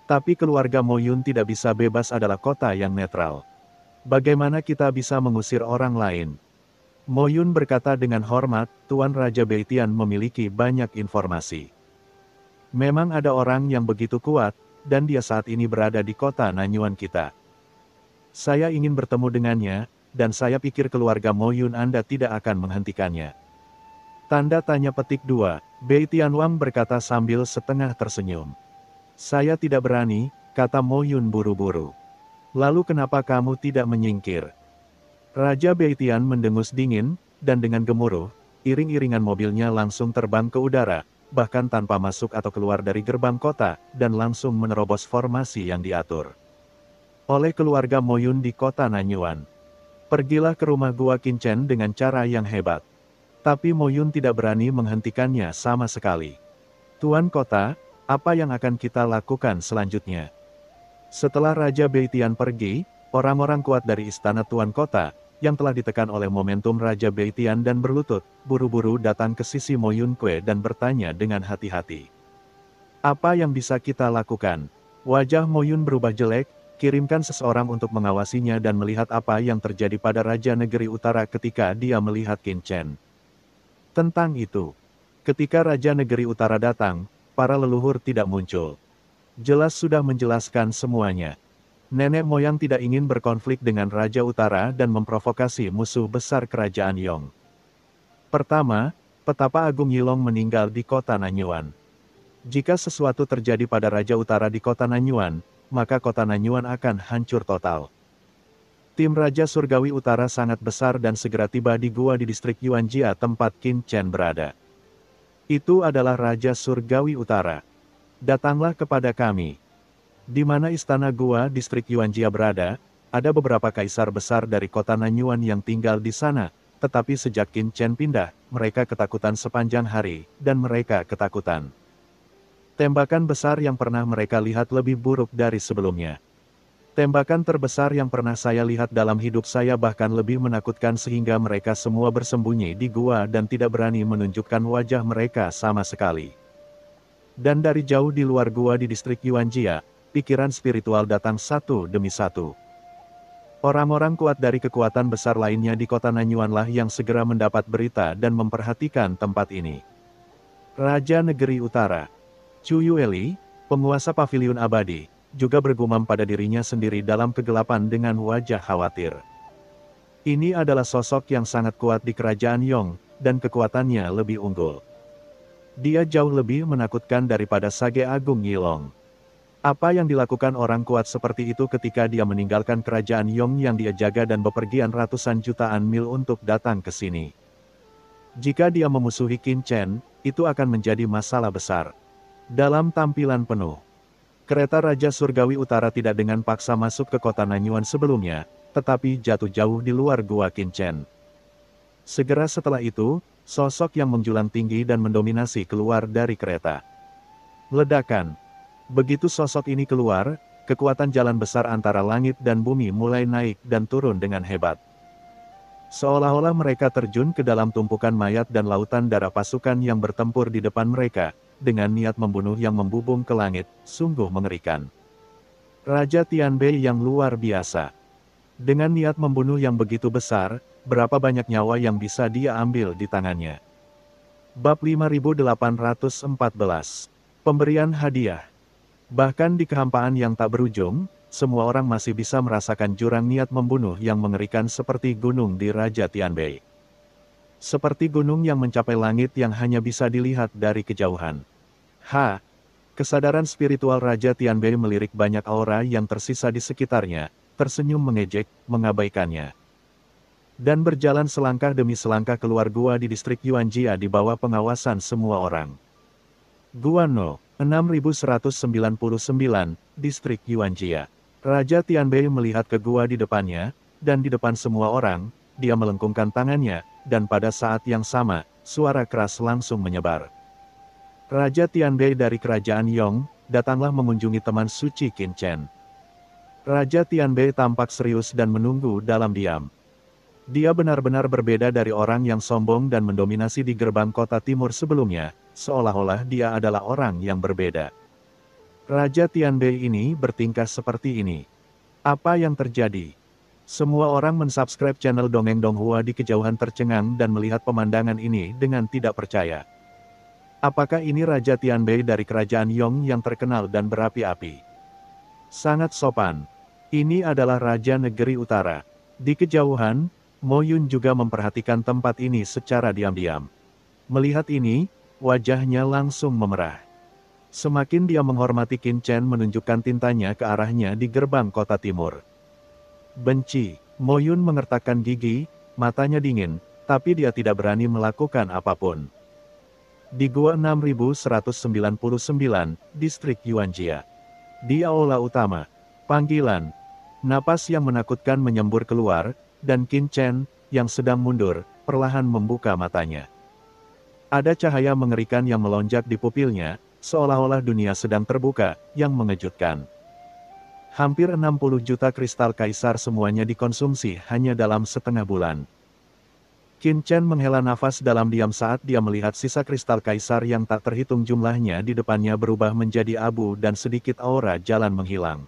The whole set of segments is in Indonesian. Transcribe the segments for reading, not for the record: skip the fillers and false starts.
Tapi keluarga Mo Yun tidak bisa bebas adalah kota yang netral. Bagaimana kita bisa mengusir orang lain? Mo Yun berkata dengan hormat, Tuan Raja Beitian memiliki banyak informasi. Memang ada orang yang begitu kuat, dan dia saat ini berada di kota Nanyuan kita. Saya ingin bertemu dengannya, dan saya pikir keluarga Mo Yun Anda tidak akan menghentikannya. Tanda tanya petik 2, Bei Tianwang berkata sambil setengah tersenyum. Saya tidak berani, kata Mo Yun buru-buru. Lalu kenapa kamu tidak menyingkir? Raja Bei Tian mendengus dingin, dan dengan gemuruh, iring-iringan mobilnya langsung terbang ke udara, bahkan tanpa masuk atau keluar dari gerbang kota, dan langsung menerobos formasi yang diatur oleh keluarga Mo Yun di kota Nanyuan. Pergilah ke rumah Gua Qinchen dengan cara yang hebat. Tapi Mo Yun tidak berani menghentikannya sama sekali. Tuan kota, apa yang akan kita lakukan selanjutnya? Setelah Raja Beitian pergi, orang-orang kuat dari istana Tuan kota, yang telah ditekan oleh momentum Raja Beitian dan berlutut, buru-buru datang ke sisi Mo Yun Kue dan bertanya dengan hati-hati. Apa yang bisa kita lakukan? Wajah Mo Yun berubah jelek, kirimkan seseorang untuk mengawasinya dan melihat apa yang terjadi pada Raja Negeri Utara ketika dia melihat Qinchen. Tentang itu, ketika Raja Negeri Utara datang, para leluhur tidak muncul. Jelas sudah menjelaskan semuanya. Nenek moyang tidak ingin berkonflik dengan Raja Utara dan memprovokasi musuh besar kerajaan Yong. Pertama, Petapa Agung Yilong meninggal di kota Nanyuan. Jika sesuatu terjadi pada Raja Utara di kota Nanyuan, maka kota Nanyuan akan hancur total. Tim Raja Surgawi Utara sangat besar dan segera tiba di gua di distrik Yuanjia tempat Qin Chen berada. Itu adalah Raja Surgawi Utara. Datanglah kepada kami. Di mana istana gua distrik Yuanjia berada, ada beberapa kaisar besar dari kota Nanyuan yang tinggal di sana, tetapi sejak Qin Chen pindah, mereka ketakutan sepanjang hari, dan mereka ketakutan. Tembakan besar yang pernah mereka lihat lebih buruk dari sebelumnya. Tembakan terbesar yang pernah saya lihat dalam hidup saya bahkan lebih menakutkan sehingga mereka semua bersembunyi di gua dan tidak berani menunjukkan wajah mereka sama sekali. Dan dari jauh di luar gua di distrik Yuanjia, pikiran spiritual datang satu demi satu. Orang-orang kuat dari kekuatan besar lainnya di kota Nanyuanlah yang segera mendapat berita dan memperhatikan tempat ini. Raja Negeri Utara, Chu Yueli, penguasa paviliun abadi, juga bergumam pada dirinya sendiri dalam kegelapan dengan wajah khawatir. Ini adalah sosok yang sangat kuat di kerajaan Yong, dan kekuatannya lebih unggul. Dia jauh lebih menakutkan daripada Sage Agung Yilong. Apa yang dilakukan orang kuat seperti itu ketika dia meninggalkan kerajaan Yong yang dia jaga dan bepergian ratusan jutaan mil untuk datang ke sini? Jika dia memusuhi Qin Chen, itu akan menjadi masalah besar. Dalam tampilan penuh, kereta Raja Surgawi Utara tidak dengan paksa masuk ke kota Nanyuan sebelumnya, tetapi jatuh jauh di luar gua Qin Chen. Segera setelah itu, sosok yang menjulang tinggi dan mendominasi keluar dari kereta. Ledakan. Begitu sosok ini keluar, kekuatan jalan besar antara langit dan bumi mulai naik dan turun dengan hebat. Seolah-olah mereka terjun ke dalam tumpukan mayat dan lautan darah pasukan yang bertempur di depan mereka, dengan niat membunuh yang membubung ke langit, sungguh mengerikan. Raja Tianbei yang luar biasa. Dengan niat membunuh yang begitu besar, berapa banyak nyawa yang bisa dia ambil di tangannya. Bab 5814. Pemberian hadiah. Bahkan di kehampaan yang tak berujung, semua orang masih bisa merasakan jurang niat membunuh yang mengerikan seperti gunung di Raja Tianbei. Seperti gunung yang mencapai langit yang hanya bisa dilihat dari kejauhan. Kesadaran spiritual Raja Tianbei melirik banyak aura yang tersisa di sekitarnya, tersenyum mengejek, mengabaikannya. Dan berjalan selangkah demi selangkah keluar gua di distrik Yuanjia di bawah pengawasan semua orang. Gua No. 6199, distrik Yuanjia. Raja Tianbei melihat ke gua di depannya, dan di depan semua orang, dia melengkungkan tangannya, dan pada saat yang sama, suara keras langsung menyebar. Raja Tianbei dari kerajaan Yong, datanglah mengunjungi teman suci Qin Chen. Raja Tianbei tampak serius dan menunggu dalam diam. Dia benar-benar berbeda dari orang yang sombong dan mendominasi di gerbang kota timur sebelumnya, seolah-olah dia adalah orang yang berbeda. Raja Tianbei ini bertingkah seperti ini. Apa yang terjadi? Semua orang mensubscribe channel Dongeng Donghua di kejauhan tercengang dan melihat pemandangan ini dengan tidak percaya. Apakah ini Raja Tianbei dari kerajaan Yong yang terkenal dan berapi-api? Sangat sopan. Ini adalah Raja Negeri Utara. Di kejauhan, Mo Yun juga memperhatikan tempat ini secara diam-diam. Melihat ini, wajahnya langsung memerah. Semakin dia menghormati Qin Chen menunjukkan tintanya ke arahnya di gerbang kota timur. Benci, Mo Yun mengertakkan gigi, matanya dingin, tapi dia tidak berani melakukan apapun. Di Gua 6199, Distrik Yuanjia. Di aula utama, panggilan. Napas yang menakutkan menyembur keluar, dan Qin Chen, yang sedang mundur, perlahan membuka matanya. Ada cahaya mengerikan yang melonjak di pupilnya, seolah-olah dunia sedang terbuka, yang mengejutkan. Hampir 60 juta kristal kaisar semuanya dikonsumsi hanya dalam setengah bulan. Qin Chen menghela nafas dalam diam saat dia melihat sisa kristal kaisar yang tak terhitung jumlahnya di depannya berubah menjadi abu dan sedikit aura jalan menghilang.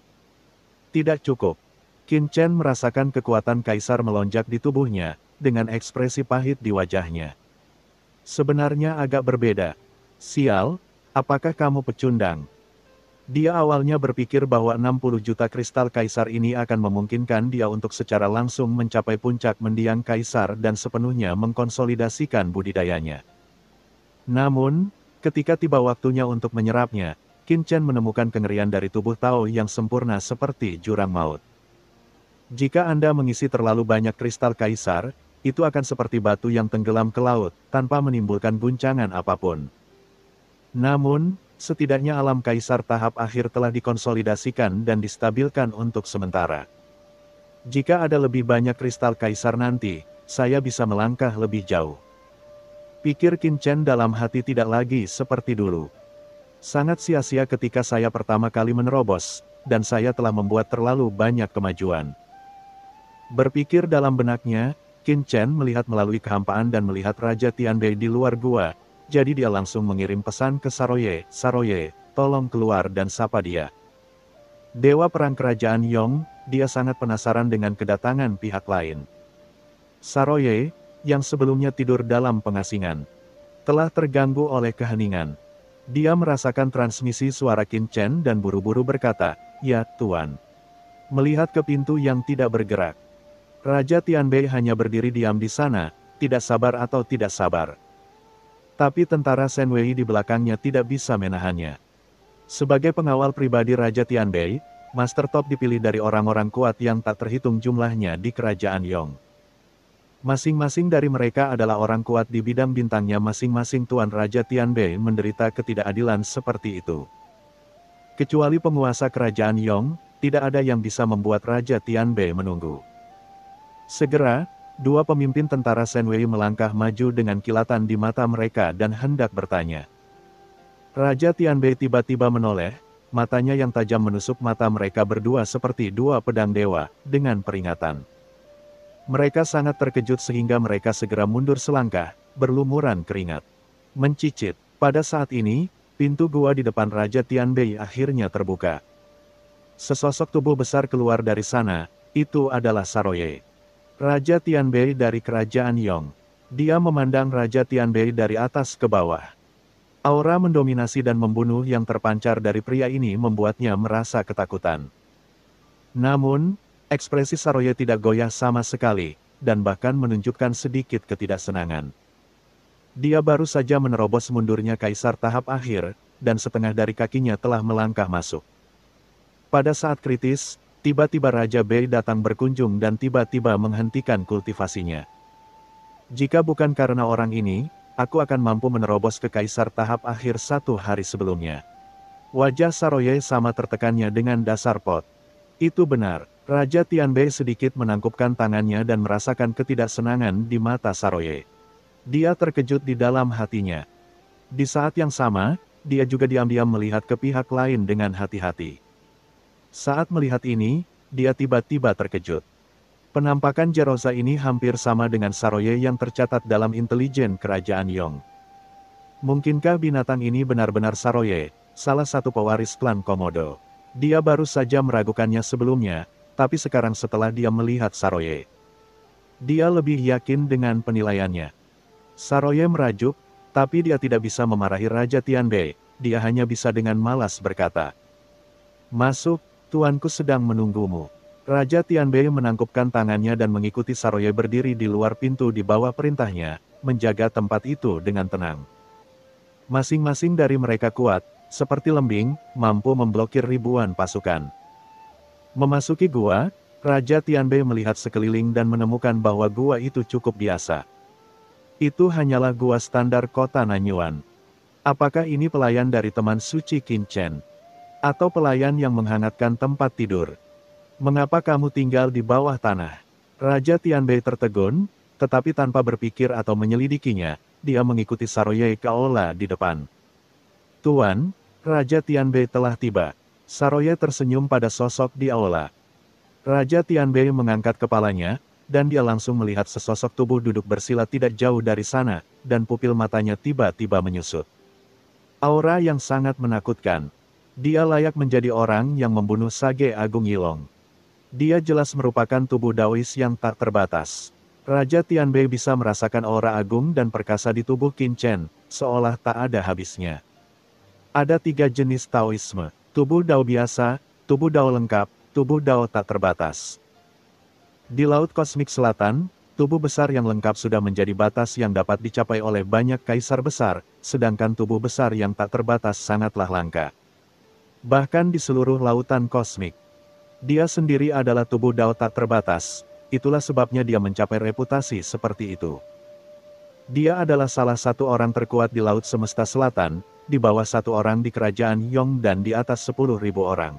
Tidak cukup. Qin Chen merasakan kekuatan kaisar melonjak di tubuhnya, dengan ekspresi pahit di wajahnya. Sebenarnya agak berbeda. Sial, apakah kamu pecundang? Dia awalnya berpikir bahwa 60 juta kristal kaisar ini akan memungkinkan dia untuk secara langsung mencapai puncak mendiang kaisar dan sepenuhnya mengkonsolidasikan budidayanya. Namun, ketika tiba waktunya untuk menyerapnya, Qin Chen menemukan kengerian dari tubuh Tao yang sempurna seperti jurang maut. Jika Anda mengisi terlalu banyak kristal kaisar, itu akan seperti batu yang tenggelam ke laut, tanpa menimbulkan guncangan apapun. Namun, setidaknya alam kaisar tahap akhir telah dikonsolidasikan dan distabilkan untuk sementara. Jika ada lebih banyak kristal kaisar nanti, saya bisa melangkah lebih jauh. Pikir Qin Chen dalam hati tidak lagi seperti dulu. Sangat sia-sia ketika saya pertama kali menerobos, dan saya telah membuat terlalu banyak kemajuan. Berpikir dalam benaknya, Qin Chen melihat melalui kehampaan dan melihat Raja Tianbei di luar gua. Jadi dia langsung mengirim pesan ke Saroye, "Saroye, tolong keluar dan sapa dia." Dewa perang kerajaan Yong, dia sangat penasaran dengan kedatangan pihak lain. Saroye, yang sebelumnya tidur dalam pengasingan, telah terganggu oleh keheningan. Dia merasakan transmisi suara Qin Chen dan buru-buru berkata, "Ya, Tuan." Melihat ke pintu yang tidak bergerak. Raja Tianbei hanya berdiri diam di sana, tidak sabar atau tidak sabar. Tapi tentara Shen Wei di belakangnya tidak bisa menahannya. Sebagai pengawal pribadi Raja Tianbei, Master Top dipilih dari orang-orang kuat yang tak terhitung jumlahnya di kerajaan Yong. Masing-masing dari mereka adalah orang kuat di bidang bintangnya masing-masing. Tuan Raja Tianbei menderita ketidakadilan seperti itu. Kecuali penguasa kerajaan Yong, tidak ada yang bisa membuat Raja Tianbei menunggu. Segera, dua pemimpin tentara Shen Wei melangkah maju dengan kilatan di mata mereka dan hendak bertanya. Raja Tianbei tiba-tiba menoleh, matanya yang tajam menusuk mata mereka berdua seperti dua pedang dewa, dengan peringatan. Mereka sangat terkejut sehingga mereka segera mundur selangkah, berlumuran keringat. Mencicit, pada saat ini, pintu gua di depan Raja Tianbei akhirnya terbuka. Sesosok tubuh besar keluar dari sana, itu adalah Saroye. Raja Tianbei dari kerajaan Yong. Dia memandang Raja Tianbei dari atas ke bawah. Aura mendominasi dan membunuh yang terpancar dari pria ini membuatnya merasa ketakutan. Namun, ekspresi Saroye tidak goyah sama sekali, dan bahkan menunjukkan sedikit ketidaksenangan. Dia baru saja menerobos mundurnya kaisar tahap akhir, dan setengah dari kakinya telah melangkah masuk. Pada saat kritis, tiba-tiba Raja Bei datang berkunjung dan tiba-tiba menghentikan kultivasinya. Jika bukan karena orang ini, aku akan mampu menerobos ke kaisar tahap akhir 1 hari sebelumnya. Wajah Saroye sama tertekannya dengan dasar pot. Itu benar, Raja Tianbei sedikit menangkupkan tangannya dan merasakan ketidaksenangan di mata Saroye. Dia terkejut di dalam hatinya. Di saat yang sama, dia juga diam-diam melihat ke pihak lain dengan hati-hati. Saat melihat ini, dia tiba-tiba terkejut. Penampakan Jeroza ini hampir sama dengan Saroye yang tercatat dalam intelijen kerajaan Yong. Mungkinkah binatang ini benar-benar Saroye, salah satu pewaris klan Komodo. Dia baru saja meragukannya sebelumnya, tapi sekarang setelah dia melihat Saroye, dia lebih yakin dengan penilaiannya. Saroye merajuk, tapi dia tidak bisa memarahi Raja Tianbei, dia hanya bisa dengan malas berkata, "Masuk, tuanku sedang menunggumu." Raja Tianbei menangkupkan tangannya dan mengikuti Saroye berdiri di luar pintu di bawah perintahnya, menjaga tempat itu dengan tenang. Masing-masing dari mereka kuat, seperti lembing, mampu memblokir ribuan pasukan. Memasuki gua, Raja Tianbei melihat sekeliling dan menemukan bahwa gua itu cukup biasa. Itu hanyalah gua standar kota Nanyuan. Apakah ini pelayan dari teman suci Qin Chen? Atau pelayan yang menghangatkan tempat tidur? Mengapa kamu tinggal di bawah tanah? Raja Tianbei tertegun, tetapi tanpa berpikir atau menyelidikinya, dia mengikuti Saroye ke aula di depan. Tuan, Raja Tianbei telah tiba. Saroye tersenyum pada sosok di aula. Raja Tianbei mengangkat kepalanya, dan dia langsung melihat sesosok tubuh duduk bersila tidak jauh dari sana, dan pupil matanya tiba-tiba menyusut. Aura yang sangat menakutkan. Dia layak menjadi orang yang membunuh Sage Agung Yilong. Dia jelas merupakan tubuh Daois yang tak terbatas. Raja Tianbei bisa merasakan aura agung dan perkasa di tubuh Qin Chen, seolah tak ada habisnya. Ada 3 jenis Taoisme, tubuh Dao biasa, tubuh Dao lengkap, tubuh Dao tak terbatas. Di Laut Kosmik Selatan, tubuh besar yang lengkap sudah menjadi batas yang dapat dicapai oleh banyak kaisar besar, sedangkan tubuh besar yang tak terbatas sangatlah langka. Bahkan di seluruh lautan kosmik, dia sendiri adalah tubuh Dao tak terbatas, itulah sebabnya dia mencapai reputasi seperti itu. Dia adalah salah satu orang terkuat di Laut Semesta Selatan, di bawah 1 orang di kerajaan Yong dan di atas 10.000 orang.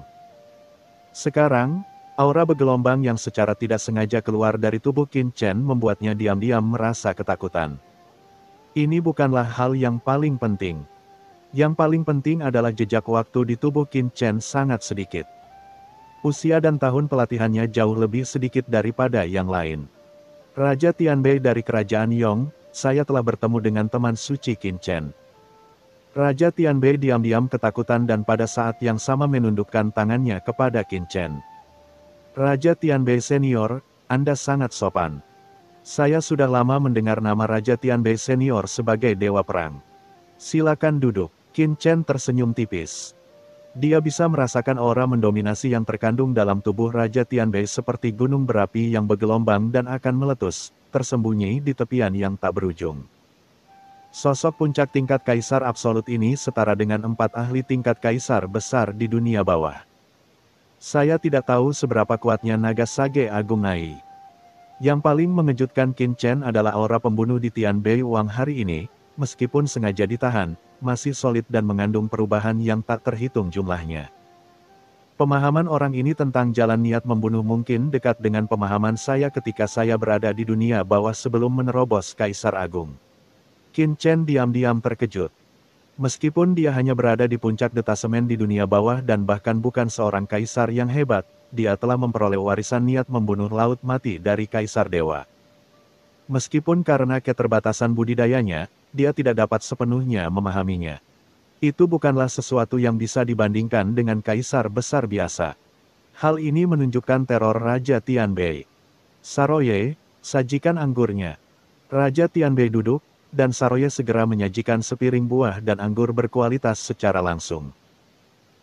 Sekarang, aura bergelombang yang secara tidak sengaja keluar dari tubuh Qin Chen membuatnya diam-diam merasa ketakutan. Ini bukanlah hal yang paling penting. Yang paling penting adalah jejak waktu di tubuh Qin Chen sangat sedikit. Usia dan tahun pelatihannya jauh lebih sedikit daripada yang lain. Raja Tianbei dari kerajaan Yong, saya telah bertemu dengan teman suci Qin Chen. Raja Tianbei diam-diam ketakutan dan pada saat yang sama menundukkan tangannya kepada Qin Chen. Raja Tianbei Senior, Anda sangat sopan. Saya sudah lama mendengar nama Raja Tianbei Senior sebagai dewa perang. Silakan duduk. Qin Chen tersenyum tipis. Dia bisa merasakan aura mendominasi yang terkandung dalam tubuh Raja Tianbei seperti gunung berapi yang bergelombang dan akan meletus, tersembunyi di tepian yang tak berujung. Sosok puncak tingkat kaisar absolut ini setara dengan 4 ahli tingkat kaisar besar di dunia bawah. Saya tidak tahu seberapa kuatnya naga Sage Agung Nai. Yang paling mengejutkan Qin Chen adalah aura pembunuh di Tianbei Wang hari ini, meskipun sengaja ditahan, masih solid dan mengandung perubahan yang tak terhitung jumlahnya. Pemahaman orang ini tentang jalan niat membunuh mungkin dekat dengan pemahaman saya ketika saya berada di dunia bawah sebelum menerobos Kaisar Agung. Qin Chen diam-diam terkejut. Meskipun dia hanya berada di puncak detasemen di dunia bawah dan bahkan bukan seorang kaisar yang hebat, dia telah memperoleh warisan niat membunuh laut mati dari Kaisar Dewa. Meskipun karena keterbatasan budidayanya, dia tidak dapat sepenuhnya memahaminya. Itu bukanlah sesuatu yang bisa dibandingkan dengan kaisar besar biasa. Hal ini menunjukkan teror Raja Tianbei. Saroye, sajikan anggurnya. Raja Tianbei duduk, dan Saroye segera menyajikan sepiring buah dan anggur berkualitas secara langsung.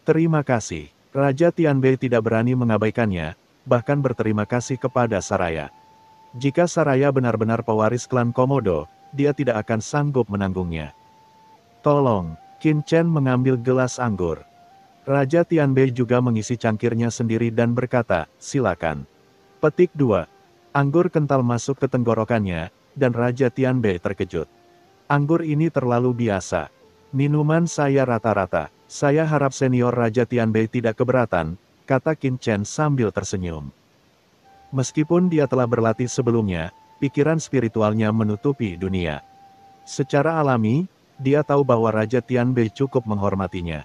Terima kasih. Raja Tianbei tidak berani mengabaikannya, bahkan berterima kasih kepada Saraya. Jika Saraya benar-benar pewaris klan Komodo, dia tidak akan sanggup menanggungnya. Tolong, Qin Chen mengambil gelas anggur. Raja Tianbei juga mengisi cangkirnya sendiri dan berkata, silakan. Petik 2. Anggur kental masuk ke tenggorokannya, dan Raja Tianbei terkejut. Anggur ini terlalu biasa. Minuman saya rata-rata. Saya harap senior Raja Tianbei tidak keberatan, kata Qin Chen sambil tersenyum. Meskipun dia telah berlatih sebelumnya, pikiran spiritualnya menutupi dunia. Secara alami, dia tahu bahwa Raja Tianbei cukup menghormatinya.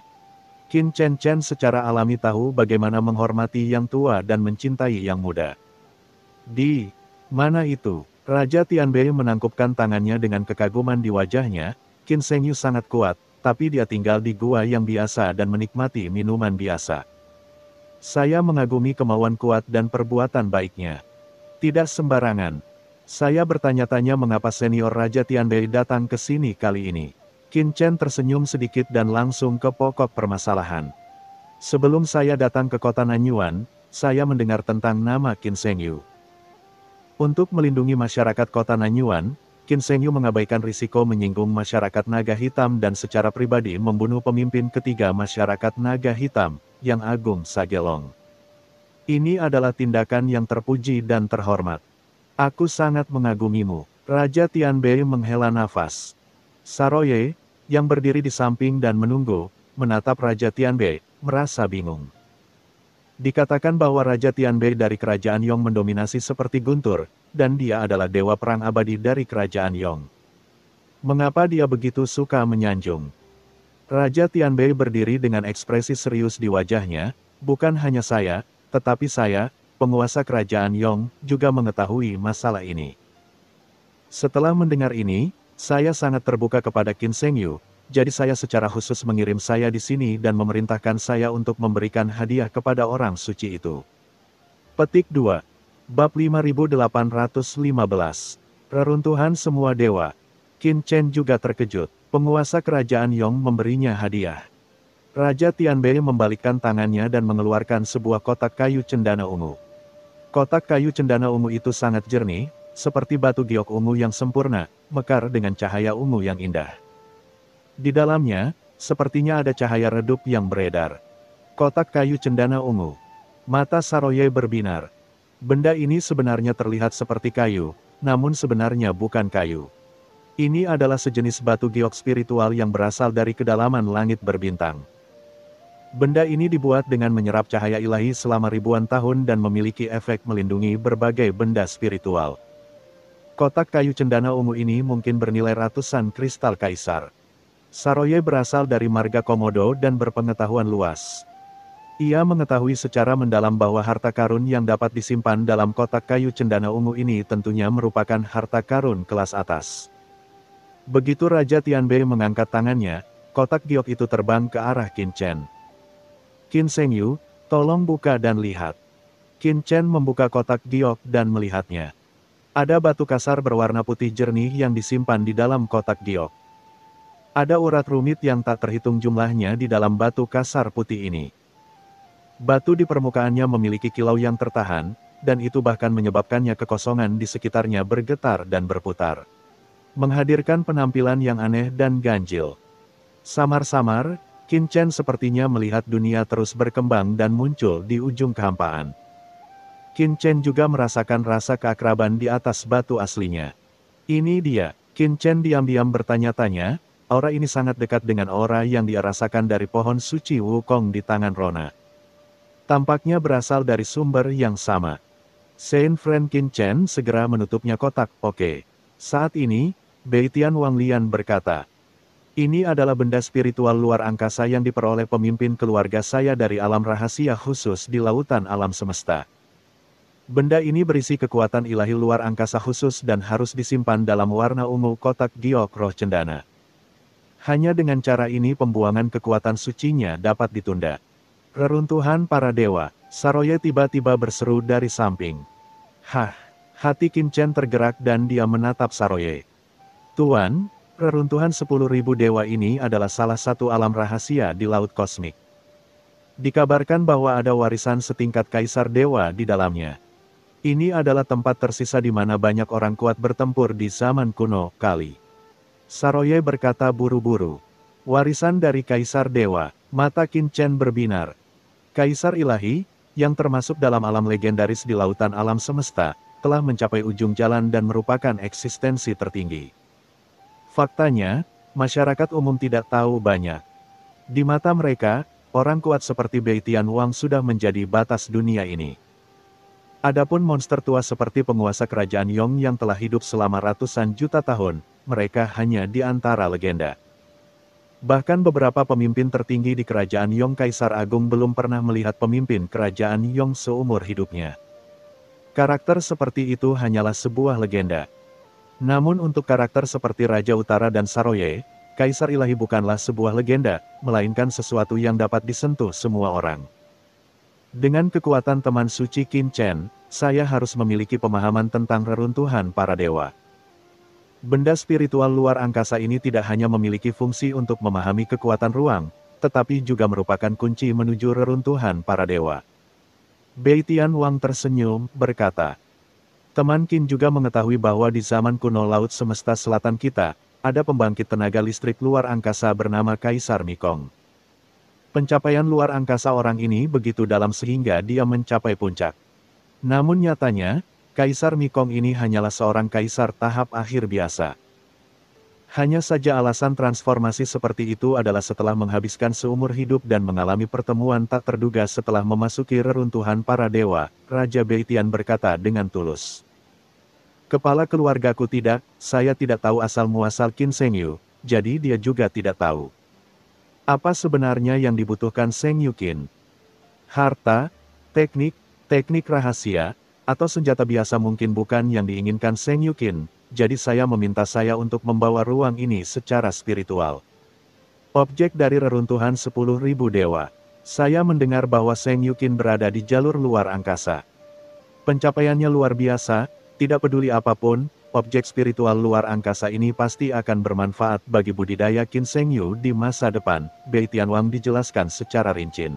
Qin Chen secara alami tahu bagaimana menghormati yang tua dan mencintai yang muda. Di mana itu? Raja Tianbei menangkupkan tangannya dengan kekaguman di wajahnya. Qin Shengyu sangat kuat, tapi dia tinggal di gua yang biasa dan menikmati minuman biasa. Saya mengagumi kemauan kuat dan perbuatan baiknya. Tidak sembarangan. Saya bertanya-tanya mengapa senior Raja Tianbei datang ke sini kali ini. Qin Chen tersenyum sedikit dan langsung ke pokok permasalahan. Sebelum saya datang ke kota Nanyuan, saya mendengar tentang nama Qin Shengyu. Untuk melindungi masyarakat kota Nanyuan, Qin Shengyu mengabaikan risiko menyinggung masyarakat naga hitam dan secara pribadi membunuh pemimpin ketiga masyarakat naga hitam, Yang Agung Sagelong. Ini adalah tindakan yang terpuji dan terhormat. Aku sangat mengagumimu. Raja Tianbei menghela nafas. Saroye, yang berdiri di samping dan menunggu, menatap Raja Tianbei, merasa bingung. Dikatakan bahwa Raja Tianbei dari kerajaan Yong mendominasi seperti guntur, dan dia adalah dewa perang abadi dari kerajaan Yong. Mengapa dia begitu suka menyanjung? Raja Tianbei berdiri dengan ekspresi serius di wajahnya, bukan hanya saya, tetapi saya, penguasa kerajaan Yong, juga mengetahui masalah ini. Setelah mendengar ini, saya sangat terbuka kepada Qin Shengyu, jadi saya secara khusus mengirim saya di sini dan memerintahkan saya untuk memberikan hadiah kepada orang suci itu. Petik 2. Bab 5815. Reruntuhan semua dewa. Qin Chen juga terkejut. Penguasa kerajaan Yong memberinya hadiah. Raja Tianbei membalikkan tangannya dan mengeluarkan sebuah kotak kayu cendana ungu. Kotak kayu cendana ungu itu sangat jernih, seperti batu giok ungu yang sempurna, mekar dengan cahaya ungu yang indah. Di dalamnya, sepertinya ada cahaya redup yang beredar. Kotak kayu cendana ungu. Mata Saroye berbinar. Benda ini sebenarnya terlihat seperti kayu, namun sebenarnya bukan kayu. Ini adalah sejenis batu giok spiritual yang berasal dari kedalaman langit berbintang. Benda ini dibuat dengan menyerap cahaya ilahi selama ribuan tahun dan memiliki efek melindungi berbagai benda spiritual. Kotak kayu cendana ungu ini mungkin bernilai ratusan kristal kaisar. Saroye berasal dari marga Komodo dan berpengetahuan luas. Ia mengetahui secara mendalam bahwa harta karun yang dapat disimpan dalam kotak kayu cendana ungu ini tentunya merupakan harta karun kelas atas. Begitu Raja Tianbei mengangkat tangannya, kotak giok itu terbang ke arah Qin Chen. Qin Shengyu, tolong buka dan lihat. Qin Chen membuka kotak giok dan melihatnya. Ada batu kasar berwarna putih jernih yang disimpan di dalam kotak giok. Ada urat rumit yang tak terhitung jumlahnya di dalam batu kasar putih ini. Batu di permukaannya memiliki kilau yang tertahan, dan itu bahkan menyebabkannya kekosongan di sekitarnya bergetar dan berputar. Menghadirkan penampilan yang aneh dan ganjil. Samar-samar, Qin Chen sepertinya melihat dunia terus berkembang dan muncul di ujung kehampaan. Qin Chen juga merasakan rasa keakraban di atas batu aslinya. Ini dia, Qin Chen diam-diam bertanya-tanya, aura ini sangat dekat dengan aura yang dia rasakan dari pohon suci Wukong di tangan Rona. Tampaknya berasal dari sumber yang sama. Saint Friend Qin Chen segera menutupnya kotak. Oke. Saat ini, Beitian Wanglian berkata, ini adalah benda spiritual luar angkasa yang diperoleh pemimpin keluarga saya dari alam rahasia khusus di lautan alam semesta. Benda ini berisi kekuatan ilahi luar angkasa khusus dan harus disimpan dalam warna ungu kotak giok roh cendana. Hanya dengan cara ini pembuangan kekuatan sucinya dapat ditunda. Reruntuhan para dewa. Saroye tiba-tiba berseru dari samping. Hah, hati Qin Chen tergerak dan dia menatap Saroye. Tuan, reruntuhan 10.000 dewa ini adalah salah satu alam rahasia di Laut Kosmik. Dikabarkan bahwa ada warisan setingkat kaisar dewa di dalamnya. Ini adalah tempat tersisa di mana banyak orang kuat bertempur di zaman kuno kali. Saroye berkata buru-buru. Warisan dari kaisar dewa. Mata Qin Chen berbinar. Kaisar ilahi, yang termasuk dalam alam legendaris di lautan alam semesta, telah mencapai ujung jalan dan merupakan eksistensi tertinggi. Faktanya, masyarakat umum tidak tahu banyak. Di mata mereka, orang kuat seperti Beitian Wang sudah menjadi batas dunia ini. Adapun monster tua seperti penguasa kerajaan Yong yang telah hidup selama ratusan juta tahun, mereka hanya di antara legenda. Bahkan beberapa pemimpin tertinggi di kerajaan Yong Kaisar Agung belum pernah melihat pemimpin kerajaan Yong seumur hidupnya. Karakter seperti itu hanyalah sebuah legenda. Namun untuk karakter seperti Raja Utara dan Saroye, Kaisar Ilahi bukanlah sebuah legenda, melainkan sesuatu yang dapat disentuh semua orang. Dengan kekuatan teman suci Qin Chen, saya harus memiliki pemahaman tentang reruntuhan para dewa. Benda spiritual luar angkasa ini tidak hanya memiliki fungsi untuk memahami kekuatan ruang, tetapi juga merupakan kunci menuju reruntuhan para dewa. Bei Tianwang tersenyum, berkata, teman Qin juga mengetahui bahwa di zaman kuno Laut Semesta Selatan kita, ada pembangkit tenaga listrik luar angkasa bernama Kaisar Mikong. Pencapaian luar angkasa orang ini begitu dalam sehingga dia mencapai puncak. Namun nyatanya, Kaisar Mikong ini hanyalah seorang kaisar tahap akhir biasa. Hanya saja alasan transformasi seperti itu adalah setelah menghabiskan seumur hidup dan mengalami pertemuan tak terduga setelah memasuki reruntuhan para dewa, Raja Bei Tian berkata dengan tulus. Kepala keluargaku tidak, saya tidak tahu asal-muasal Qin Shengyu, jadi dia juga tidak tahu. Apa sebenarnya yang dibutuhkan Shengyu Qin? Harta, teknik rahasia, atau senjata biasa mungkin bukan yang diinginkan Shengyu Qin, jadi saya meminta saya untuk membawa ruang ini secara spiritual. Objek dari reruntuhan 10.000 dewa. Saya mendengar bahwa Shengyu Qin berada di jalur luar angkasa. Pencapaiannya luar biasa, tidak peduli apapun, objek spiritual luar angkasa ini pasti akan bermanfaat bagi budidaya Qin Shengyu di masa depan, Bei Tianwang dijelaskan secara rinci.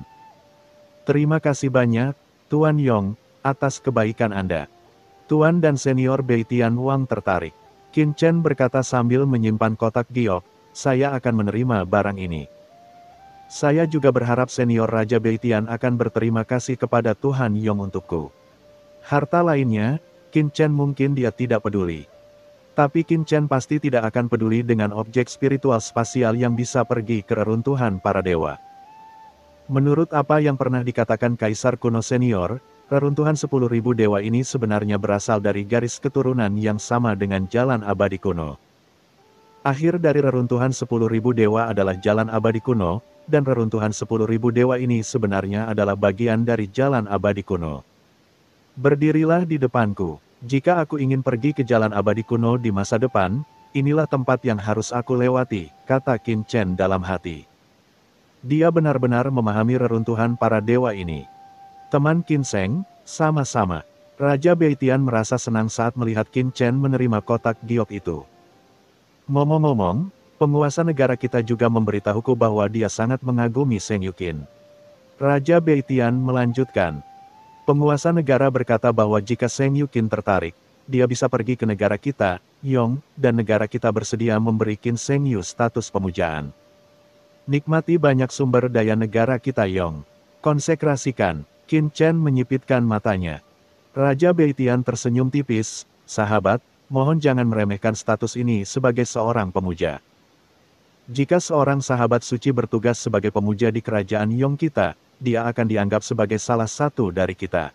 Terima kasih banyak, Tuan Yong, atas kebaikan Anda. Tuan dan senior Bei Tianwang tertarik. Qin Chen berkata sambil menyimpan kotak giok, saya akan menerima barang ini. Saya juga berharap senior Raja Bei Tian akan berterima kasih kepada Tuhan Yong untukku. Harta lainnya, Qin Chen mungkin dia tidak peduli. Tapi Qin Chen pasti tidak akan peduli dengan objek spiritual spasial yang bisa pergi ke reruntuhan para dewa. Menurut apa yang pernah dikatakan Kaisar kuno senior, reruntuhan 10.000 dewa ini sebenarnya berasal dari garis keturunan yang sama dengan jalan abadi kuno. Akhir dari reruntuhan 10.000 dewa adalah jalan abadi kuno, dan reruntuhan 10.000 dewa ini sebenarnya adalah bagian dari jalan abadi kuno. Berdirilah di depanku. Jika aku ingin pergi ke jalan abadi kuno di masa depan, inilah tempat yang harus aku lewati, kata Qin Chen dalam hati. Dia benar-benar memahami reruntuhan para dewa ini. Teman Qin Sheng, sama-sama. Raja Bei Tian merasa senang saat melihat Qin Chen menerima kotak giok itu. Ngomong-ngomong, penguasa negara kita juga memberitahuku bahwa dia sangat mengagumi Shengyu Qin. Raja Bei Tian melanjutkan. Penguasa negara berkata bahwa jika Shengyu Qin tertarik, dia bisa pergi ke negara kita, Yong, dan negara kita bersedia memberi Qin Shengyu status pemujaan. Nikmati banyak sumber daya negara kita Yong. Konsekrasikan. Qin Chen menyipitkan matanya. Raja Bei Tian tersenyum tipis, sahabat, mohon jangan meremehkan status ini sebagai seorang pemuja. Jika seorang sahabat suci bertugas sebagai pemuja di kerajaan Yong kita, dia akan dianggap sebagai salah satu dari kita.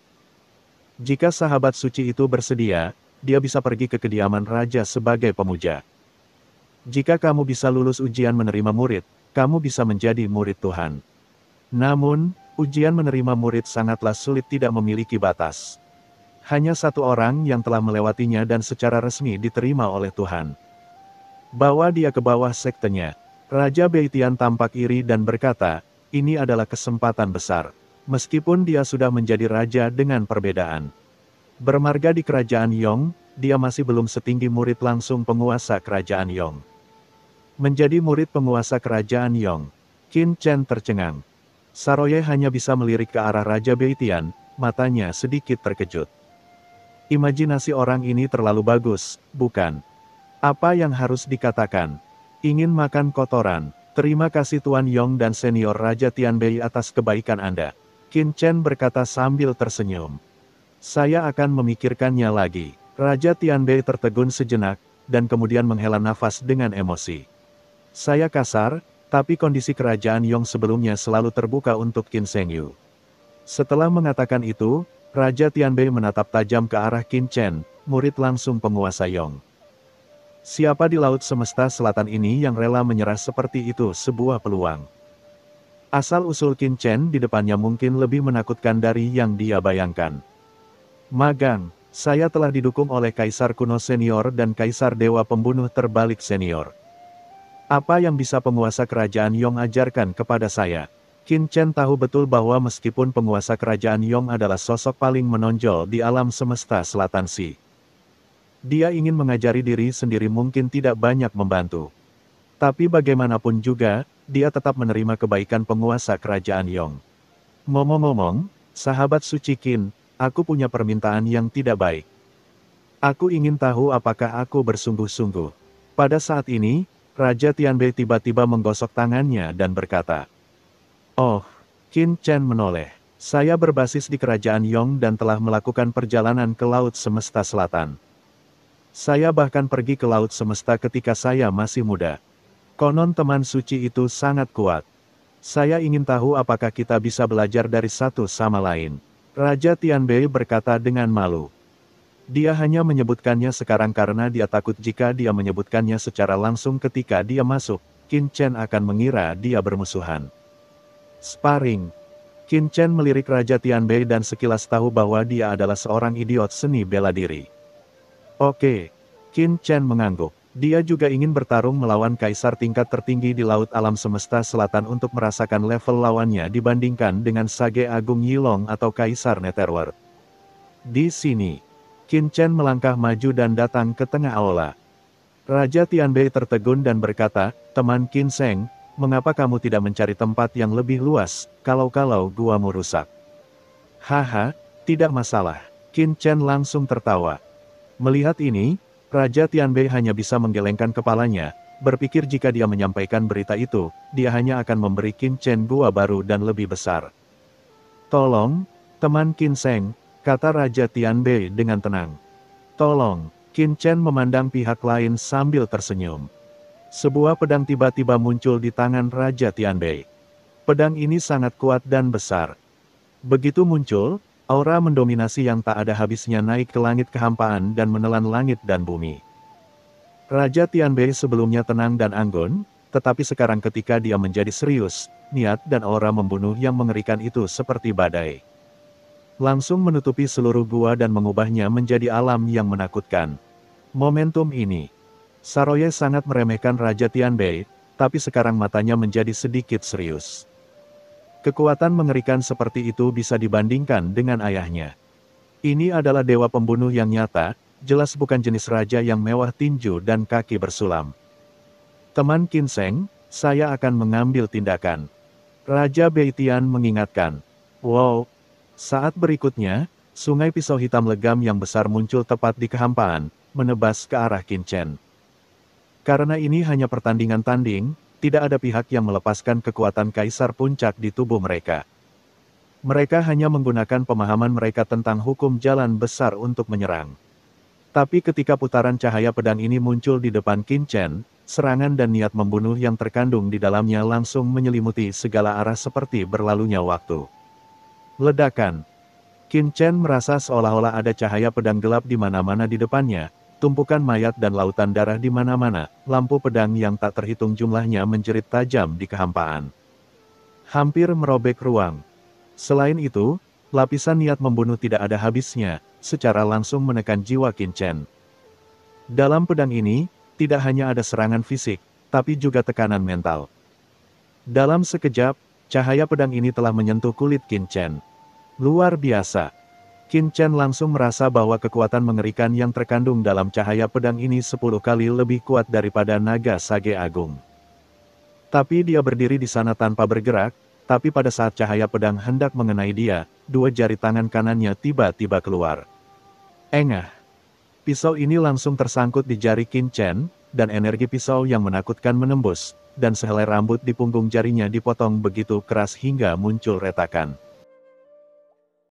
Jika sahabat suci itu bersedia, dia bisa pergi ke kediaman raja sebagai pemuja. Jika kamu bisa lulus ujian menerima murid, kamu bisa menjadi murid Tuhan. Namun, ujian menerima murid sangatlah sulit tidak memiliki batas. Hanya satu orang yang telah melewatinya dan secara resmi diterima oleh Tuhan. Bawa dia ke bawah sektenya. Raja Bei Tian tampak iri dan berkata, ini adalah kesempatan besar. Meskipun dia sudah menjadi raja dengan perbedaan. Bermarga di kerajaan Yong, dia masih belum setinggi murid langsung penguasa kerajaan Yong. Menjadi murid penguasa kerajaan Yong, Qin Chen tercengang. Saroye hanya bisa melirik ke arah Raja Bei Tian, matanya sedikit terkejut. Imajinasi orang ini terlalu bagus, bukan? Apa yang harus dikatakan? Ingin makan kotoran. Terima kasih Tuan Yong dan senior Raja Tianbei atas kebaikan Anda. Qin Chen berkata sambil tersenyum. Saya akan memikirkannya lagi. Raja Tianbei tertegun sejenak, dan kemudian menghela nafas dengan emosi. Saya kasar, tapi kondisi kerajaan Yong sebelumnya selalu terbuka untuk Qin Shengyu. Setelah mengatakan itu, Raja Tianbei menatap tajam ke arah Qin Chen, murid langsung penguasa Yong. Siapa di Laut Semesta Selatan ini yang rela menyerah seperti itu sebuah peluang. Asal-usul Qin Chen di depannya mungkin lebih menakutkan dari yang dia bayangkan. Magang, saya telah didukung oleh Kaisar kuno senior dan Kaisar Dewa Pembunuh terbalik senior. Apa yang bisa penguasa kerajaan Yong ajarkan kepada saya? Qin Chen tahu betul bahwa meskipun penguasa kerajaan Yong adalah sosok paling menonjol di alam semesta Selatan Si, dia ingin mengajari diri sendiri mungkin tidak banyak membantu. Tapi bagaimanapun juga, dia tetap menerima kebaikan penguasa kerajaan Yong. Ngomong-ngomong, sahabat suci Qin, aku punya permintaan yang tidak baik. Aku ingin tahu apakah aku bersungguh-sungguh. Pada saat ini, Raja Tianbei tiba-tiba menggosok tangannya dan berkata, "Oh," Qin Chen menoleh. "Saya berbasis di kerajaan Yong dan telah melakukan perjalanan ke Laut Semesta Selatan. Saya bahkan pergi ke Laut Semesta ketika saya masih muda. Konon teman suci itu sangat kuat. Saya ingin tahu apakah kita bisa belajar dari satu sama lain." Raja Tianbei berkata dengan malu. Dia hanya menyebutkannya sekarang karena dia takut jika dia menyebutkannya secara langsung ketika dia masuk, Qin Chen akan mengira dia bermusuhan. Sparring. Qin Chen melirik Raja Tianbei dan sekilas tahu bahwa dia adalah seorang idiot seni bela diri. Oke. Qin Chen mengangguk. Dia juga ingin bertarung melawan kaisar tingkat tertinggi di Laut Alam Semesta Selatan untuk merasakan level lawannya dibandingkan dengan Sage Agung Yilong atau Kaisar Netherworld. Di sini, Qin Chen melangkah maju dan datang ke tengah aula. Raja Tianbei tertegun dan berkata, "Teman Qin Sheng, mengapa kamu tidak mencari tempat yang lebih luas, kalau-kalau guamu rusak?" "Haha, tidak masalah." Qin Chen langsung tertawa. Melihat ini, Raja Tianbei hanya bisa menggelengkan kepalanya, berpikir jika dia menyampaikan berita itu, dia hanya akan memberi Qin Chen gua baru dan lebih besar. "Tolong, teman Qin Sheng," kata Raja Tianbei dengan tenang. "Tolong." Qin Chen memandang pihak lain sambil tersenyum. Sebuah pedang tiba-tiba muncul di tangan Raja Tianbei. Pedang ini sangat kuat dan besar. Begitu muncul, aura mendominasi yang tak ada habisnya naik ke langit kehampaan dan menelan langit dan bumi. Raja Tianbei sebelumnya tenang dan anggun, tetapi sekarang ketika dia menjadi serius, niat dan aura membunuh yang mengerikan itu seperti badai. Langsung menutupi seluruh gua dan mengubahnya menjadi alam yang menakutkan. Momentum ini, Saroye sangat meremehkan Raja Tianbei, tapi sekarang matanya menjadi sedikit serius. Kekuatan mengerikan seperti itu bisa dibandingkan dengan ayahnya. Ini adalah dewa pembunuh yang nyata, jelas bukan jenis raja yang mewah tinju dan kaki bersulam. "Teman Qin Sheng, saya akan mengambil tindakan." Raja Beitian mengingatkan. Wow! Saat berikutnya, sungai pisau hitam legam yang besar muncul tepat di kehampaan, menebas ke arah Qin Chen. Karena ini hanya pertandingan tanding, tidak ada pihak yang melepaskan kekuatan kaisar puncak di tubuh mereka. Mereka hanya menggunakan pemahaman mereka tentang hukum jalan besar untuk menyerang. Tapi ketika putaran cahaya pedang ini muncul di depan Qin Chen, serangan dan niat membunuh yang terkandung di dalamnya langsung menyelimuti segala arah seperti berlalunya waktu. Ledakan. Qin Chen merasa seolah-olah ada cahaya pedang gelap di mana-mana di depannya, tumpukan mayat dan lautan darah di mana-mana, lampu pedang yang tak terhitung jumlahnya menjerit tajam di kehampaan. Hampir merobek ruang. Selain itu, lapisan niat membunuh tidak ada habisnya, secara langsung menekan jiwa Qin Chen. Dalam pedang ini, tidak hanya ada serangan fisik, tapi juga tekanan mental. Dalam sekejap, cahaya pedang ini telah menyentuh kulit Qin Chen. Luar biasa. Qin Chen langsung merasa bahwa kekuatan mengerikan yang terkandung dalam cahaya pedang ini 10 kali lebih kuat daripada naga Sage Agung. Tapi dia berdiri di sana tanpa bergerak, tapi pada saat cahaya pedang hendak mengenai dia, dua jari tangan kanannya tiba-tiba keluar. Engah. Pisau ini langsung tersangkut di jari Qin Chen, dan energi pisau yang menakutkan menembus, dan sehelai rambut di punggung jarinya dipotong begitu keras hingga muncul retakan.